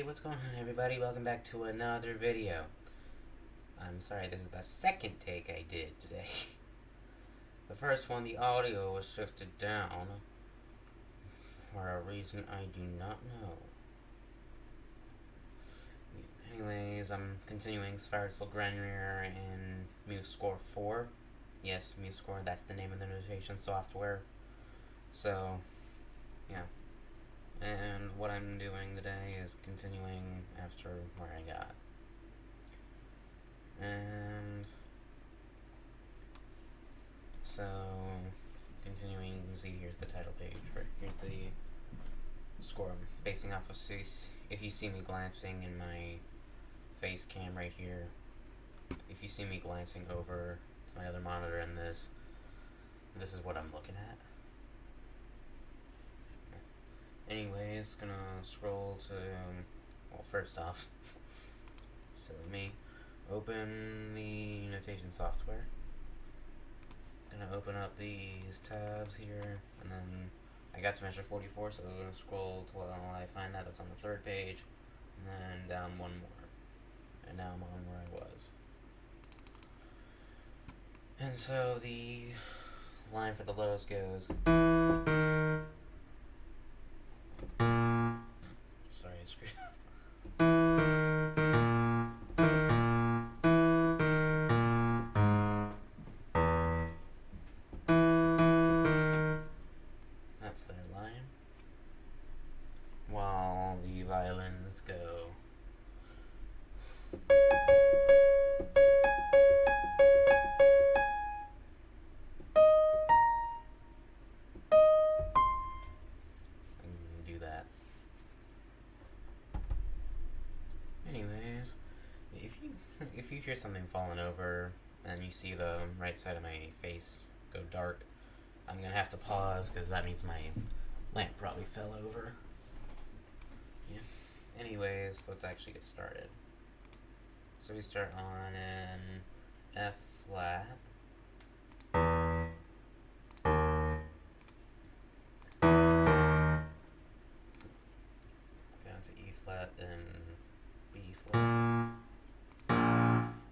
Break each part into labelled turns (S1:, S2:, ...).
S1: Hey, what's going on, everybody? Welcome back to another video. I'm sorry, this is the second take I did today. The first one, the audio was shifted down for a reason I do not know. Anyways, I'm continuing Sverital Grenrir in MuseScore 4. Yes, MuseScore, that's the name of the notation software. So, yeah. And what I'm doing today is continuing after where I got. And so, continuing, you can see here's the title page, right? Here's the score I'm basing off of. If you see me glancing in my face cam right here, if you see me glancing over to my other monitor in this is what I'm looking at. Anyways, gonna scroll to, well, first off, silly me, open the notation software. Gonna open up these tabs here, and then I got to measure 44, so I'm gonna scroll till I find that it's on the third page, and then down one more, and now I'm on where I was. And so the line for the lows goes. Sorry, I screwed up. That's their line. While the violins go. Anyways, if you hear something falling over and you see the right side of my face go dark, I'm gonna have to pause because that means my lamp probably fell over. Yeah. Anyways, let's actually get started. So we start on an F flat. Down to E flat and B flat.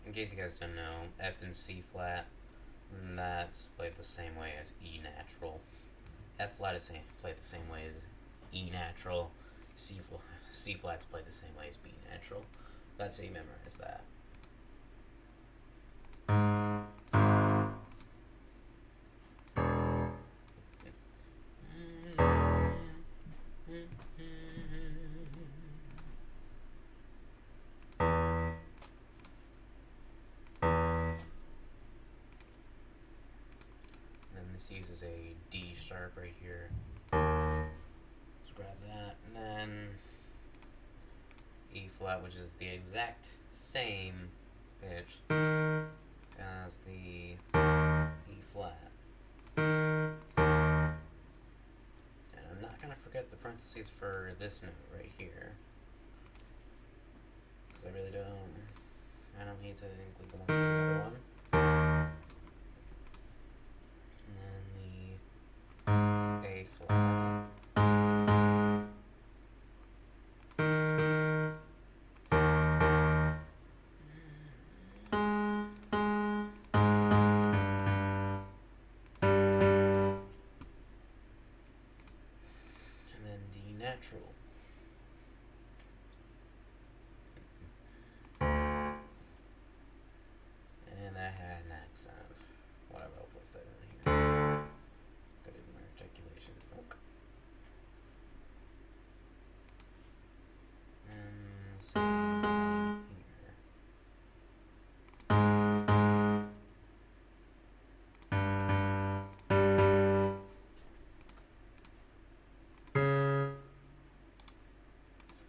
S1: In case you guys don't know, F and C flat, that's played the same way as E natural. F flat is played the same way as E natural. C flat's played the same way as B natural. That's how you memorize that. This uses a D sharp right here. Let's grab that, and then E flat, which is the exact same pitch as the E flat. And I'm not gonna forget the parentheses for this note right here, because I don't need to include the one for the other one. A flat. And then D natural. And that had an accent. Whatever, I'll place that in here. Good in my articulations. Okay. And same line here.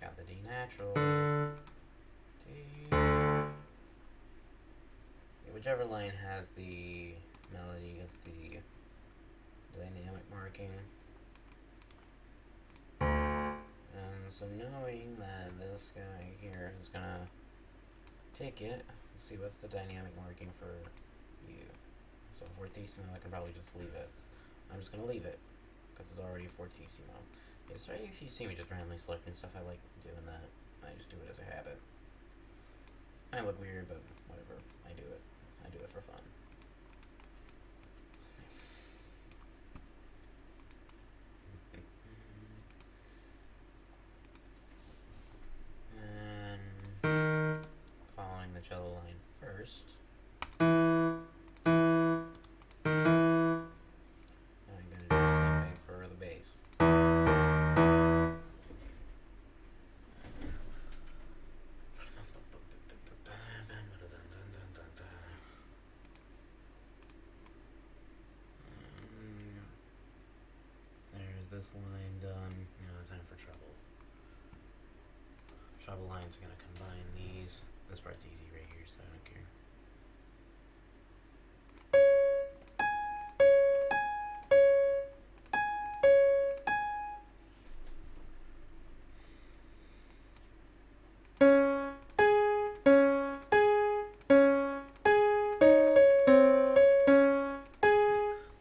S1: Got the D natural. D. Whichever line has the melody gets the dynamic marking. And so knowing that this guy here is gonna take it, let's see what's the dynamic marking for you. So fortissimo, I can probably just leave it. I'm just gonna leave it because it's already fortissimo. Yeah, sorry if you see me just randomly selecting stuff, I like doing that. I just do it as a habit. I look weird, but whatever. I do it. I do it for fun. And following the cello line first. I'm going to do the same thing for the bass. There's this line done. Now time for treble. Treble line's going to combine these. This part's easy right here, so I don't care.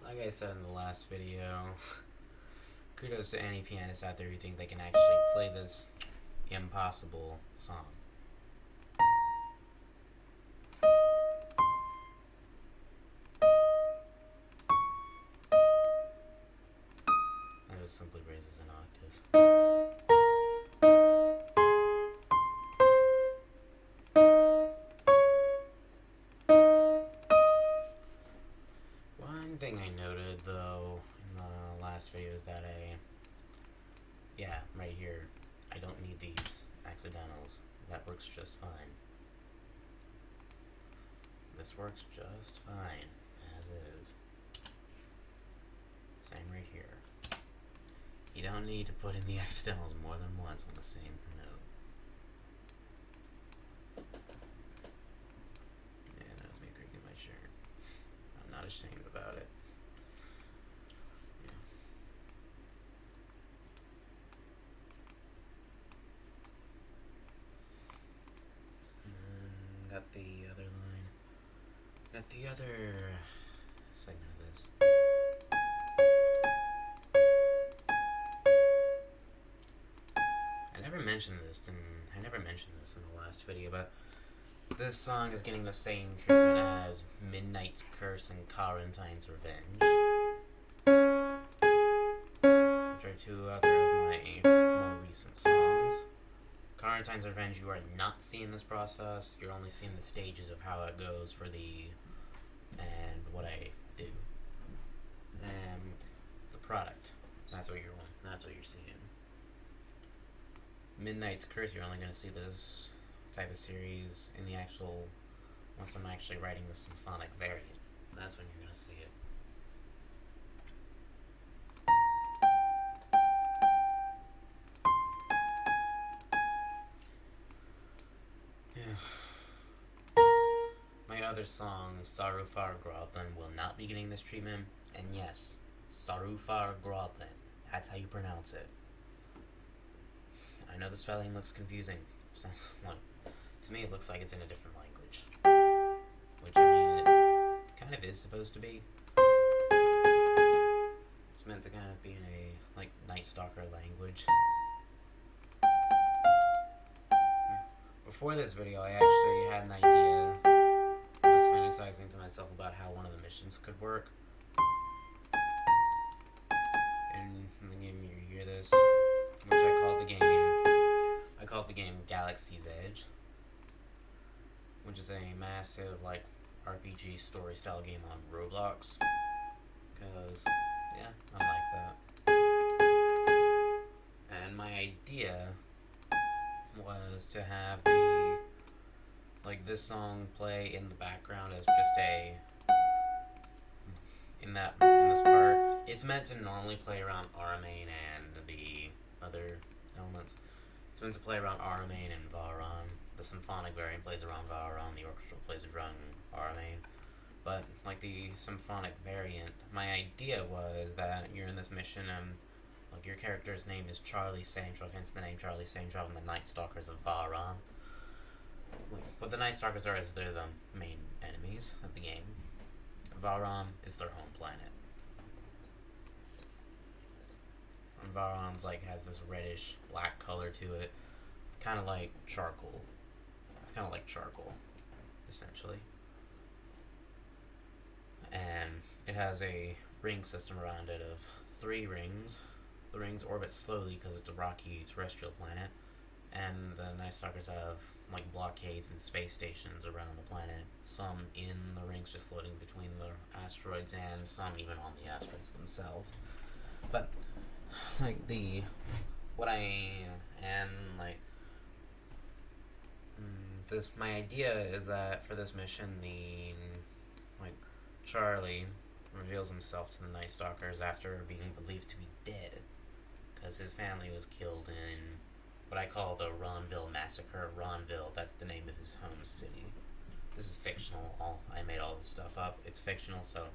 S1: Like I said in the last video, kudos to any pianist out there who think they can actually play this impossible song. That just simply raises an octave. One thing I noted though in the last video is that right here, I don't need these accidentals. That works just fine. This works just fine, as is. Same right here. You don't need to put in the accidentals more than once on the same note. Yeah, that was me creaking my shirt. I'm not ashamed about it. Got the other line. Got the other segment of this. I never mentioned this in the last video, but this song is getting the same treatment as Midnight's Curse and Quarantine's Revenge, which are two other of my more recent songs. Quarantine's Revenge, you are not seeing this process. You're only seeing the stages of how it goes for and what I do. And the product. That's what you're seeing. Midnight's Curse, you're only going to see this type of series in the once I'm actually writing the symphonic variant. That's when you're going to see it. My other song, Sarufar Grothan, will not be getting this treatment. And yes, Sarufar Grothan. That's how you pronounce it. I know the spelling looks confusing. So, well, to me, it looks like it's in a different language. Which, I mean, it kind of is supposed to be. It's meant to kind of be in a, Nightstalker language. Before this video, I actually had an idea. I was fantasizing to myself about how one of the missions could work. And in the game you hear this, which I called the game Galaxy's Edge, which is a massive, RPG story style game on Roblox. Because, yeah, I'm like that. And my idea was to have this song play in the background as just in this part. It's meant to normally play around R main and the other elements. It's meant to play around R main and Vauran. The symphonic variant plays around Vauran, the orchestral plays around R main. But, the symphonic variant, my idea was that you're in this mission and your character's name is Charlie Santrov, hence the name Charlie Santrov, and the Nightstalkers of Vauran. What the Nightstalkers are is they're the main enemies of the game. Vauran is their home planet. And Vauran's has this reddish black color to it. kind of like charcoal. It's kind of like charcoal, essentially. And it has a ring system around it of 3 rings. The rings orbit slowly because it's a rocky terrestrial planet, and the Nightstalkers have like blockades and space stations around the planet. Some in the rings, just floating between the asteroids, and some even on the asteroids themselves. But like the what I and like this my idea is that for this mission, the like Charlie reveals himself to the Nightstalkers after being believed to be dead, because his family was killed in what I call the Ronville Massacre. Ronville, that's the name of his home city. This is fictional. I made all this stuff up. It's fictional, so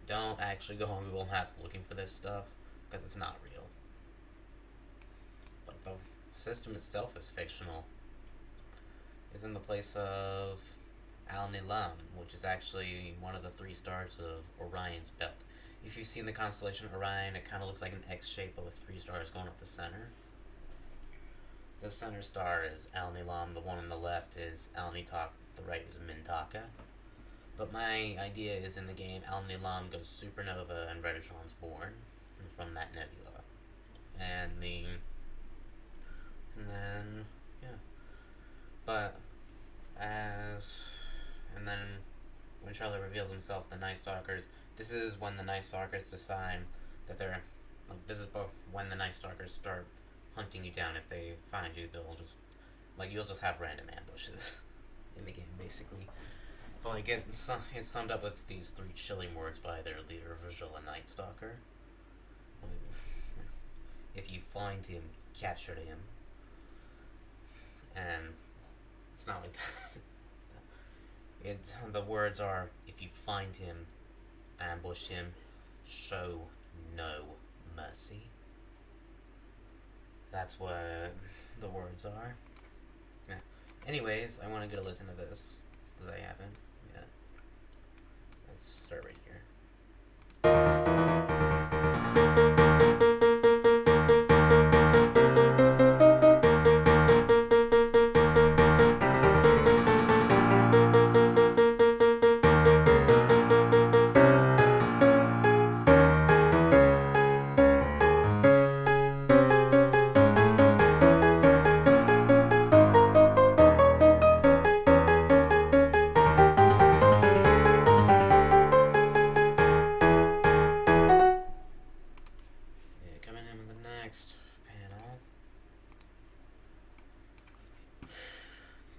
S1: don't actually go on Google Maps looking for this stuff, because it's not real. But the system itself is fictional. It's in the place of Al-Nilam, which is actually one of the 3 stars of Orion's belt. If you've seen the constellation Orion, it kind of looks like an X shape with 3 stars going up the center. The center star is Al-Nilam, the one on the left is Al-Nitak, the right is Mintaka. But my idea is in the game, Al-Nilam goes supernova and Reditron's born from that nebula. And then, yeah. But, and then when Charlie reveals himself, the Nightstalkers, this is when the Nightstalkers decide that they're, like, this is when the Nightstalkers start hunting you down. If they find you, they'll just, like, you'll just have random ambushes in the game, basically. But, like, it's summed up with these 3 chilling words by their leader, Virgil, a Nightstalker. If you find him, capture him. And it's not like that. The words are, if you find him, ambush him, show no mercy. That's what the words are. Yeah. Anyways, I want to get a listen to this, because I haven't yet. Let's start right here.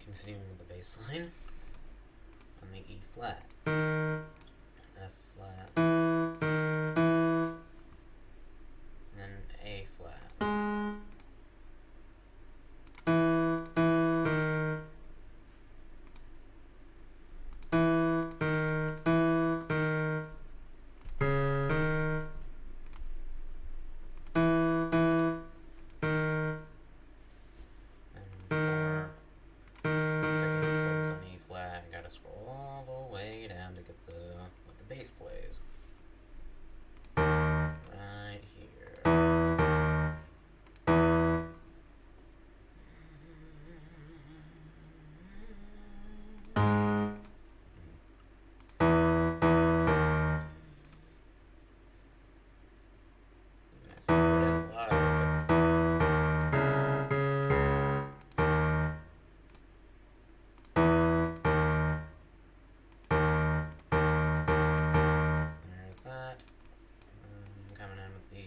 S1: Continuing with the bass line on the E flat, F flat, and then A flat. Scroll all the way down to get what the bass plays. Right here.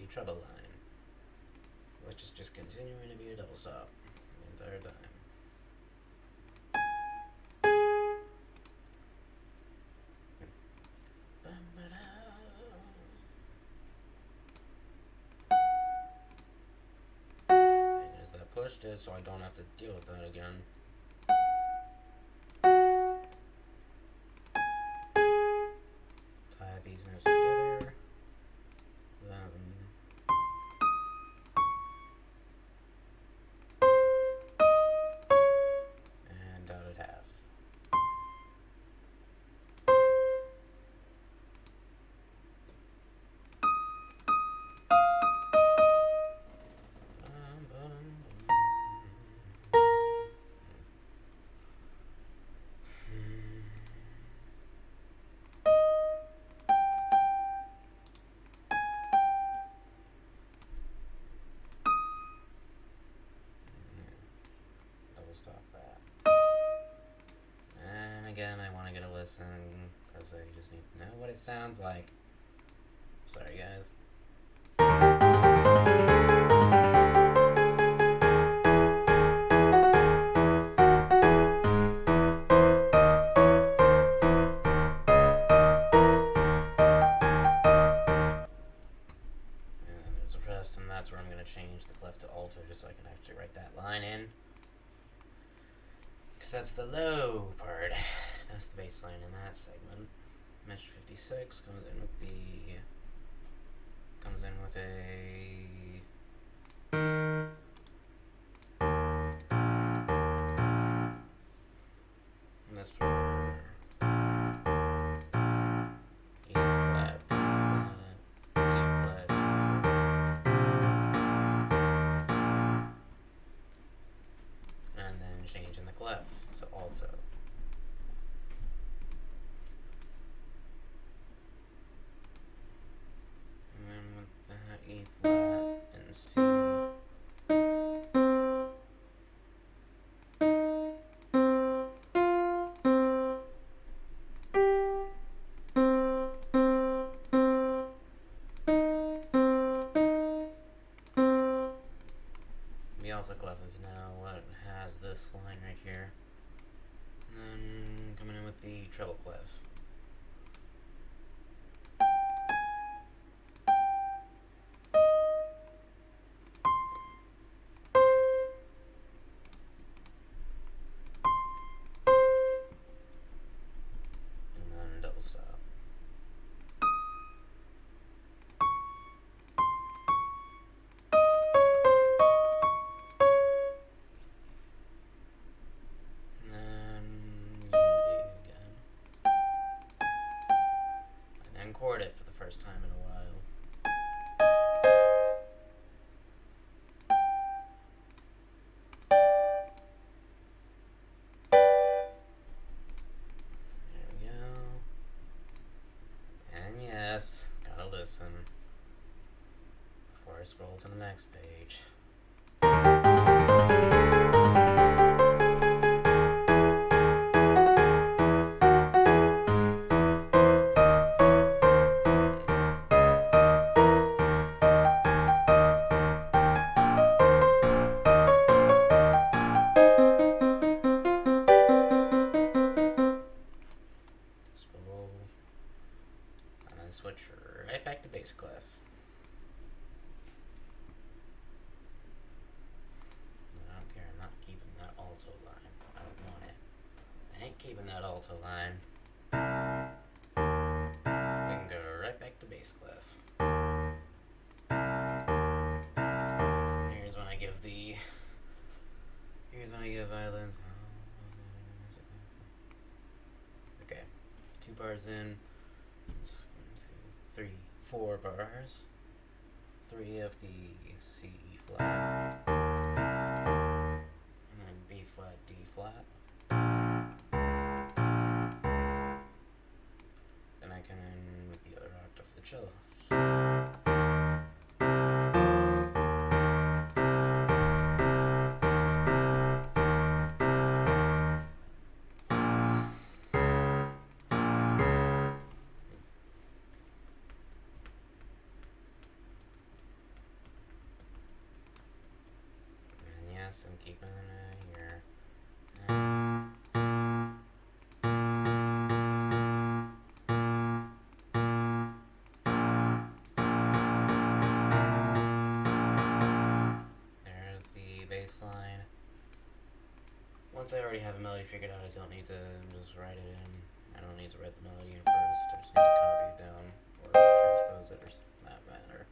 S1: Treble line, which is just continuing to be a double stop the entire time. As that pushed it, so I don't have to deal with that again. Tie these notes together. And dotted half. again, I want to get a listen, because I just need to know what it sounds like. Sorry, guys. And then there's a rest, and that's where I'm going to change the clef to alto, just so I can actually write that line in. Because that's the low part. That's the bass line in that segment. Measure 56 comes in with a and this part E flat, B flat, E flat, B flat, and then changing the clef to alto. And then with that E flat and C. The alto clef is now what has this line right here. And then coming in with the treble clef. And then double stop. And then unity again. And then chord it for the first time in a while. There we go. And yes, gotta listen before I scroll to the next page. Scroll, and then switch right back to bass clef. I don't care, I'm not keeping that alto line. I don't want it. I ain't keeping that alto line. We can go right back to bass clef. Here's when I give the. Here's when I give violins. Okay, 2 bars in. 1, 2, 3, 4 bars. 3 of the C, E flat, and then B flat, D flat. Then I come in with the other octave for the cello. And yes, I'm keeping it here. There's the bass line. Once I already have a melody figured out, I don't need to just write it in. I don't need to write the melody in first. I just need to copy it down or transpose it or that matter.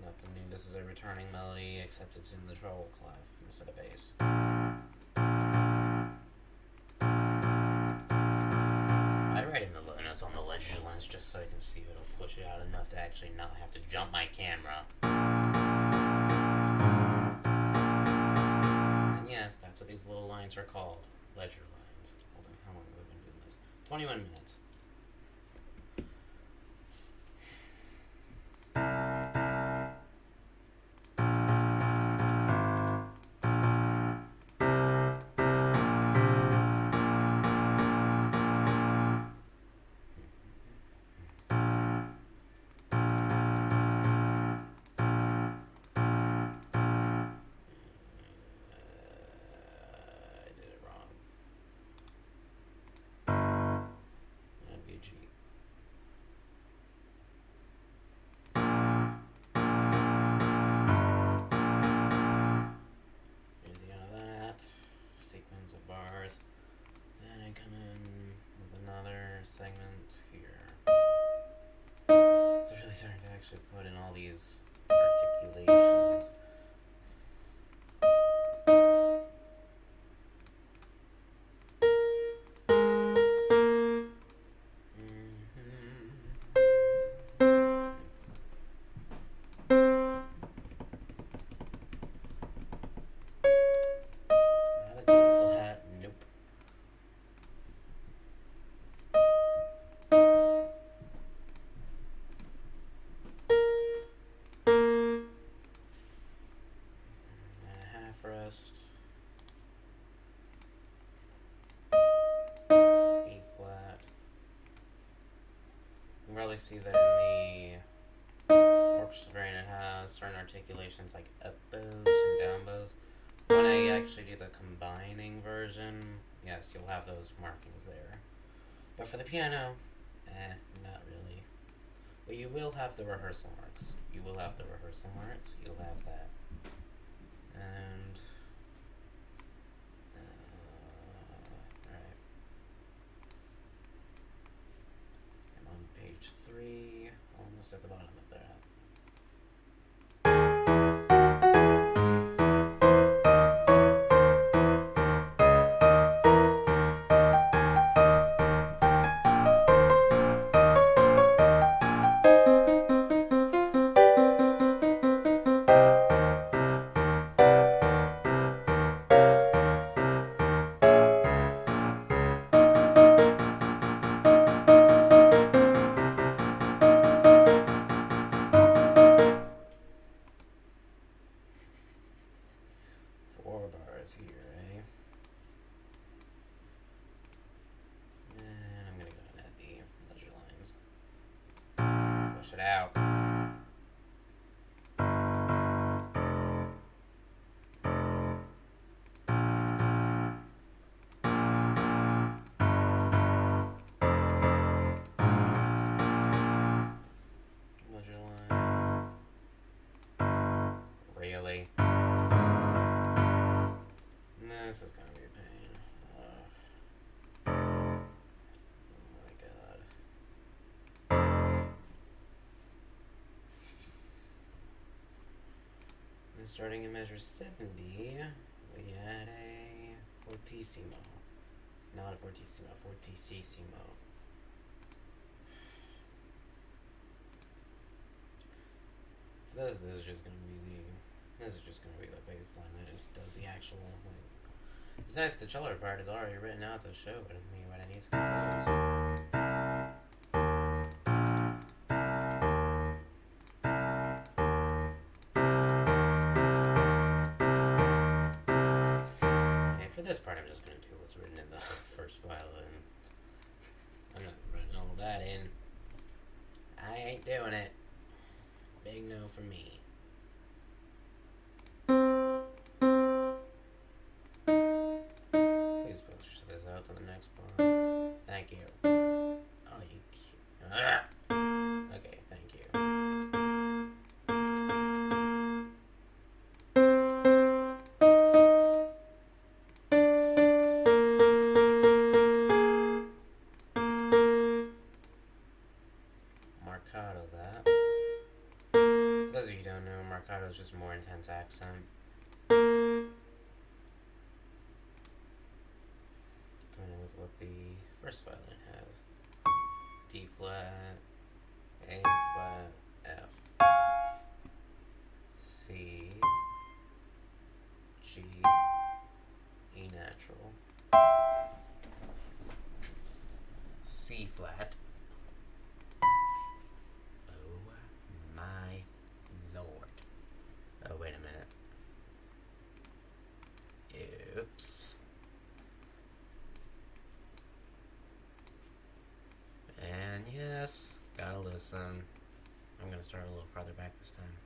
S1: Nothing new. This is a returning melody, except it's in the treble clef instead of bass. I write in the low notes on the ledger lens just so I can see if it'll push it out enough to actually not have to jump my camera. And yes, that's what these little lines are called. Ledger lines. Hold on, how long have I been doing this? 21 minutes. Starting to actually put in all these articulations. Not a D flat, nope. Rest. E flat. You can probably see that in the orchestra variant it has certain articulations like up bows and down bows. When I actually do the combining version, yes, you'll have those markings there. But for the piano, not really. But you will have the rehearsal marks. You'll have that. And alright. I'm on page 3, almost at the bottom of that. Here, eh? And I'm gonna go and add the ledger lines. Push it out. Ledger line. Really? This is gonna be a pain. Oh my god. And starting in measure 70, we had a fortissimo. Not a fortissimo, fortissimo. So this is just gonna be the bass line that just does the actual, like, it's nice the cello part is already written out to show me what I need to compose. Okay, for this part I'm just going to do what's written in the first violin. I'm not writing all that in. I ain't doing it. Big no for me. To the next part. Thank you. Oh, you cute. Okay, thank you. Marcato that. those of you who don't know, marcato is just a more intense accent. Going in with what the first violin has. D flat, A flat, F, C, G, E natural, C flat. Oh my lord. Oh, wait a minute. Oops. And yes, gotta listen. I'm gonna start a little farther back this time.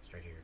S1: Start here.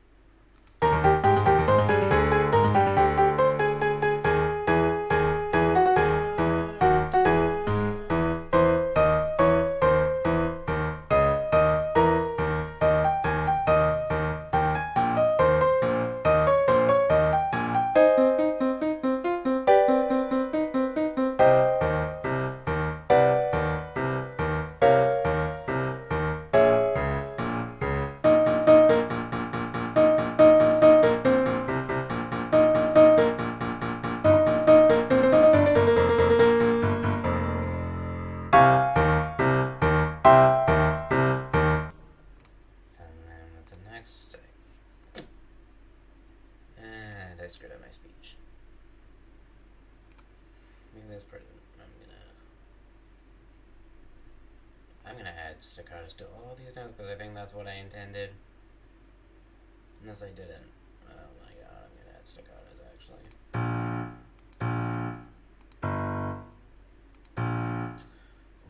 S1: And I screwed up my speech. Maybe this part I'm gonna add staccatos to all these notes because I think that's what I intended. Unless I didn't. Oh my god, I'm gonna add staccatos actually.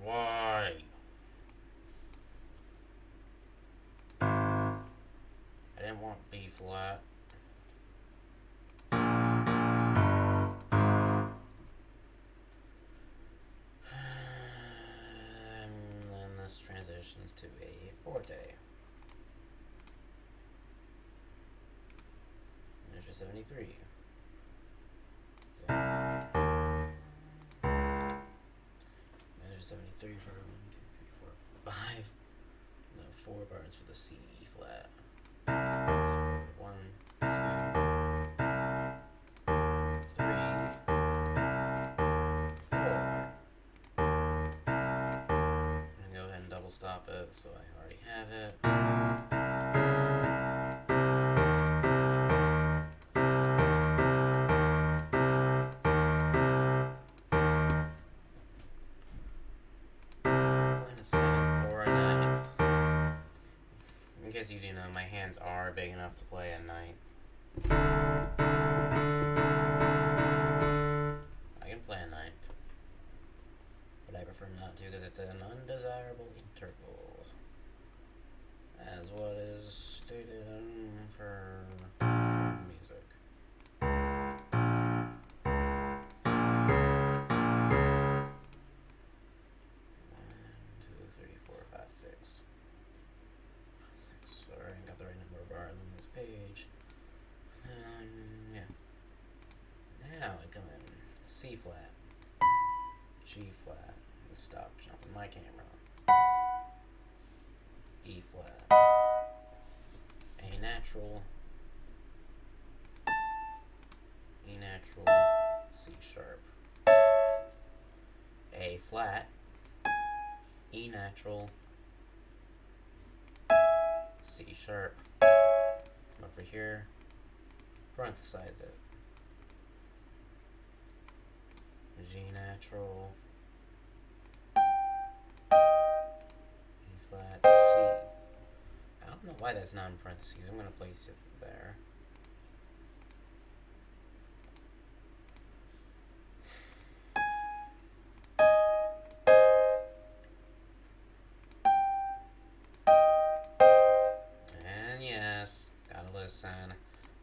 S1: Why? I didn't want B flat. And then this transitions to a forte. Measure 73. Measure 73 for 1, 2, 3, 4, 5. No, 4 bars for the C flat. So 1, 2, 3, 4. I'm gonna go ahead and double stop it so I already have it. In case you didn't know, my hands are big enough to play a ninth. I can play a ninth, but I prefer not to because it's an undesirable interval, as what is stated for music. 6. Sorry, I got the right number of bars on this page. Yeah. Now I come in C flat, G flat, and stop jumping my camera. E flat, A natural, E natural, C sharp, A flat, E natural, C sharp, come over here, parenthesize it, G natural, E flat, C. I don't know why that's not in parentheses. I'm going to place it there. And yes, gotta listen.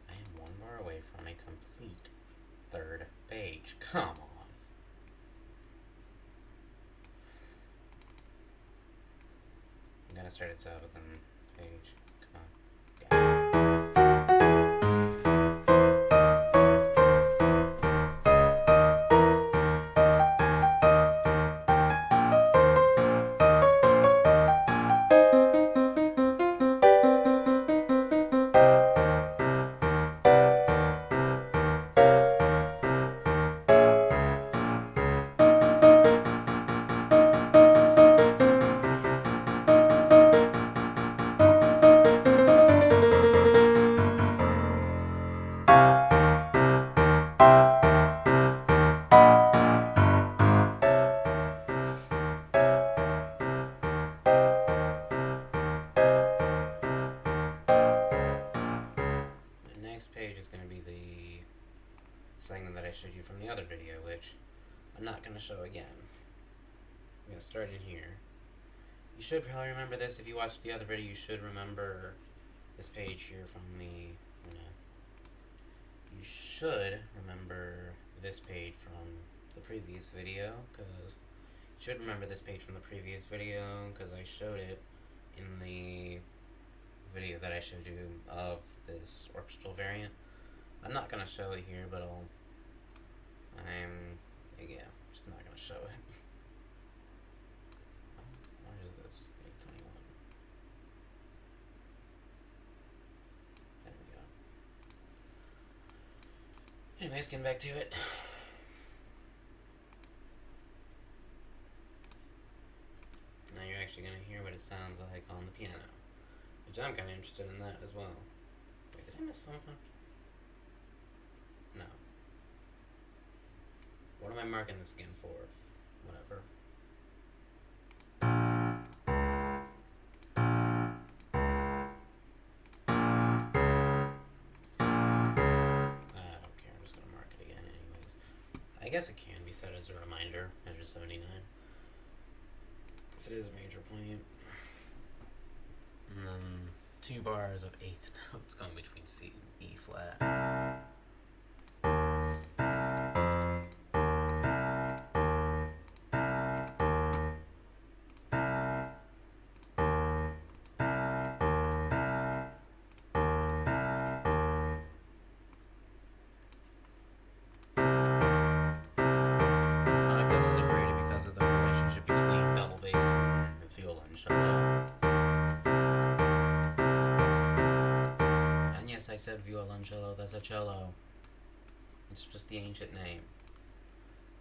S1: I am 1 bar away from a complete 3rd page. Come on. I'm gonna start it out with a page. Come on. something that I showed you from the other video, which I'm not going to show again. I'm going to start in here. You should probably remember this. If you watched the other video, you should remember this page here from the, you should remember this page from the previous video, because you should remember this page from the previous video, because I showed it in the video that I showed you of this orchestral variant. I'm not going to show it here, but I'm just not going to show it. What is this? 821. There we go. Anyways, getting back to it. Now you're actually going to hear what it sounds like on the piano, which I'm kind of interested in that as well. Wait, did I miss something? No. What am I marking this again for? Whatever. I don't care, I'm just gonna mark it again anyways. I guess it can be set as a reminder, measure 79. So it is a major point. And then 2 bars of 8th notes going between C and E flat. I said violoncello, that's a cello. It's just the ancient name.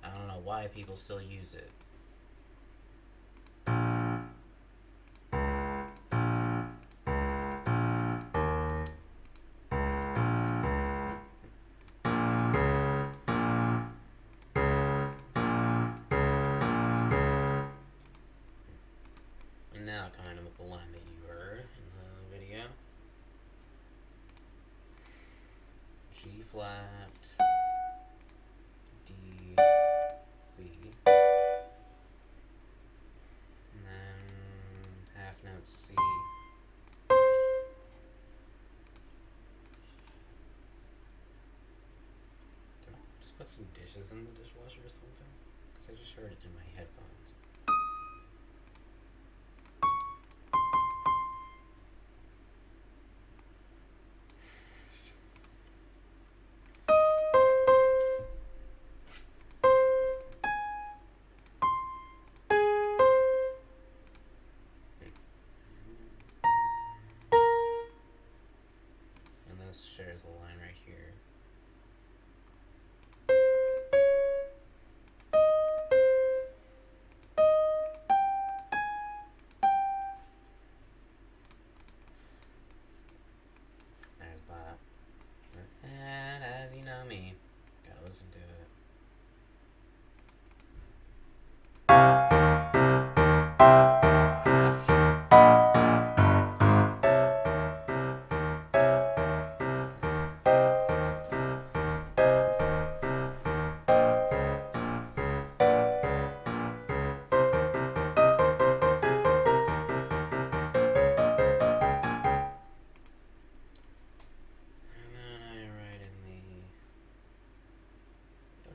S1: I don't know why people still use it. And now kind of the line that you heard in the video. G flat, D, B, and then half note C. Did I just put some dishes in the dishwasher or something? Because I just heard it through my headphones. Shares a line right here. There's that. And as you know me, gotta listen to it.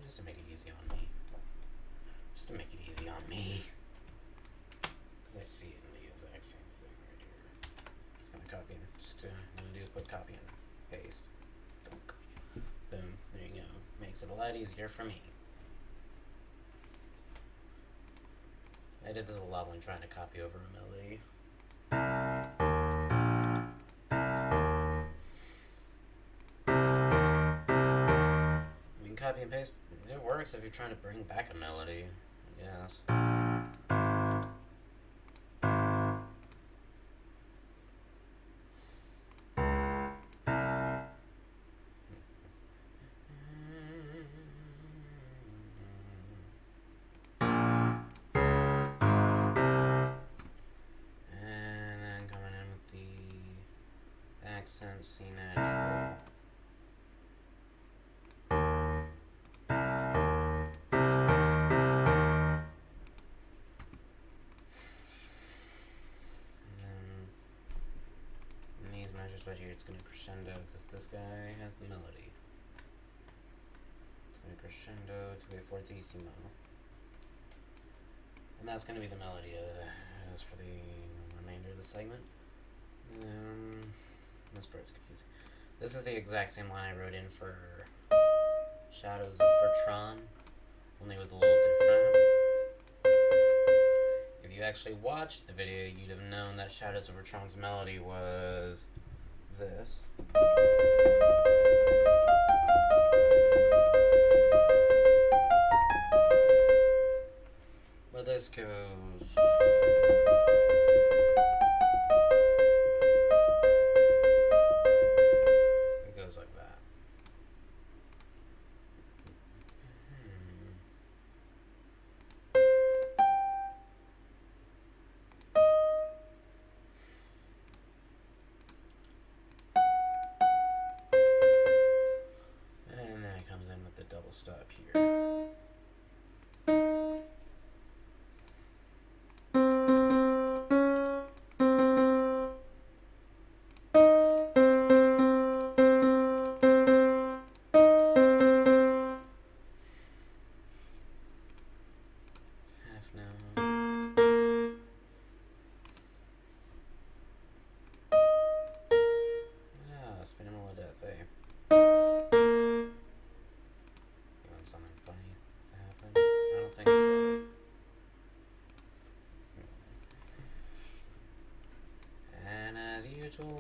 S1: Just to make it easy on me. Just to make it easy on me. Because I see it in the exact same thing right here. Just gonna copy and gonna do a quick copy and paste. Dunk. Boom. There you go. Makes it a lot easier for me. I did this a lot when trying to copy over a melody. Copy and paste, it works if you're trying to bring back a melody, yes. And then coming in with the accent C natural. right here, it's going to crescendo because this guy has the melody. It's going to crescendo to a fortissimo. And that's going to be the melody as for the remainder of the segment. This part's confusing. This is the exact same line I wrote in for Shadows of Vauran, only it was a little different. If you actually watched the video, you'd have known that Shadows of Vauran's melody was this. But this goes... it goes like that. And then it comes in with the double stop here.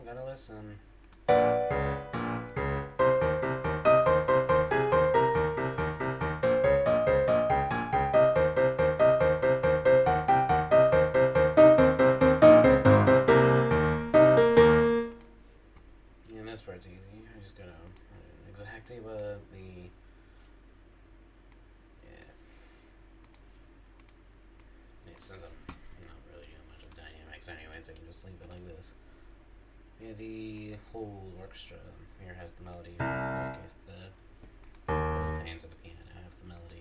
S1: Gotta listen. And this part's easy. I just gotta exactly what the since I'm not really doing much with dynamics anyways, I can just leave it like this. Yeah, the whole orchestra here has the melody. In this case, both hands of the piano have the melody.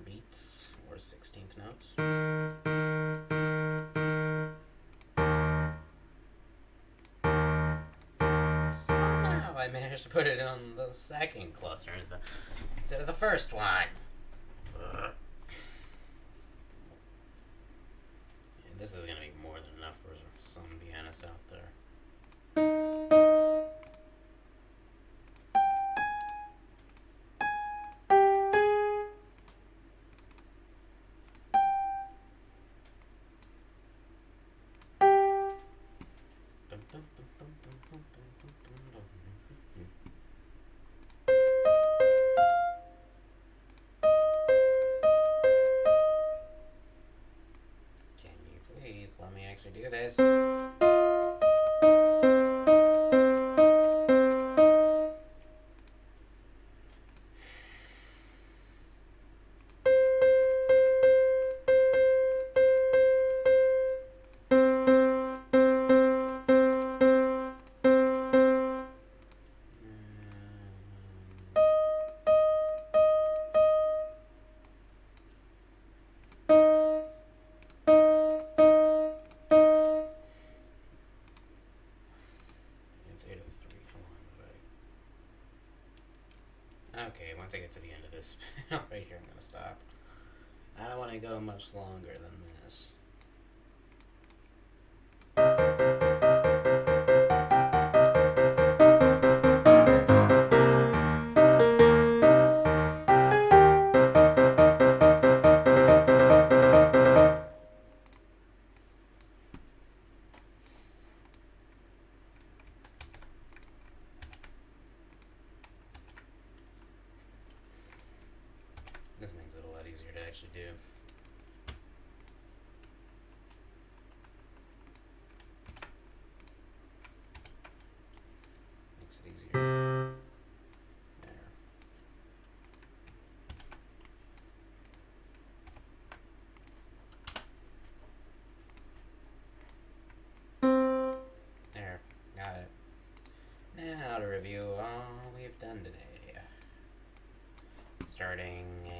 S1: Beats or 16th notes. Somehow I managed to put it on the second cluster instead of the first one. And this is going to be more than enough for some pianists out there. Can you please let me actually do this? Okay, once I get to the end of this right here, I'm going to stop. I don't want to go much longer than this. actually do. Makes it easier. There. There. Got it. Now to review all we've done today. Starting here.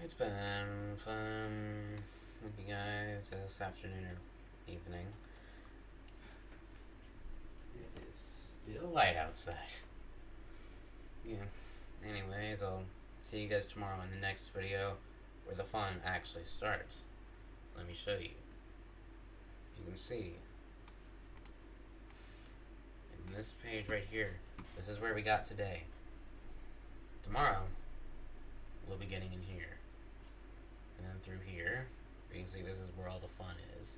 S1: It's been fun with you guys this afternoon or evening. It is still light outside. Yeah. Anyways, I'll see you guys tomorrow in the next video where the fun actually starts. Let me show you. You can see in this page right here, this is where we got today. Tomorrow, we'll be getting in here. And then through here, you can see this is where all the fun is.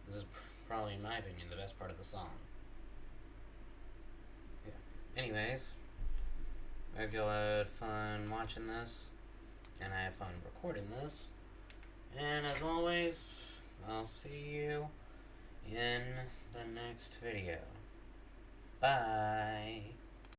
S1: This is probably, in my opinion, the best part of the song. Yeah. Anyways, I hope y'all had fun watching this, and I had fun recording this. And as always, I'll see you in the next video. Bye!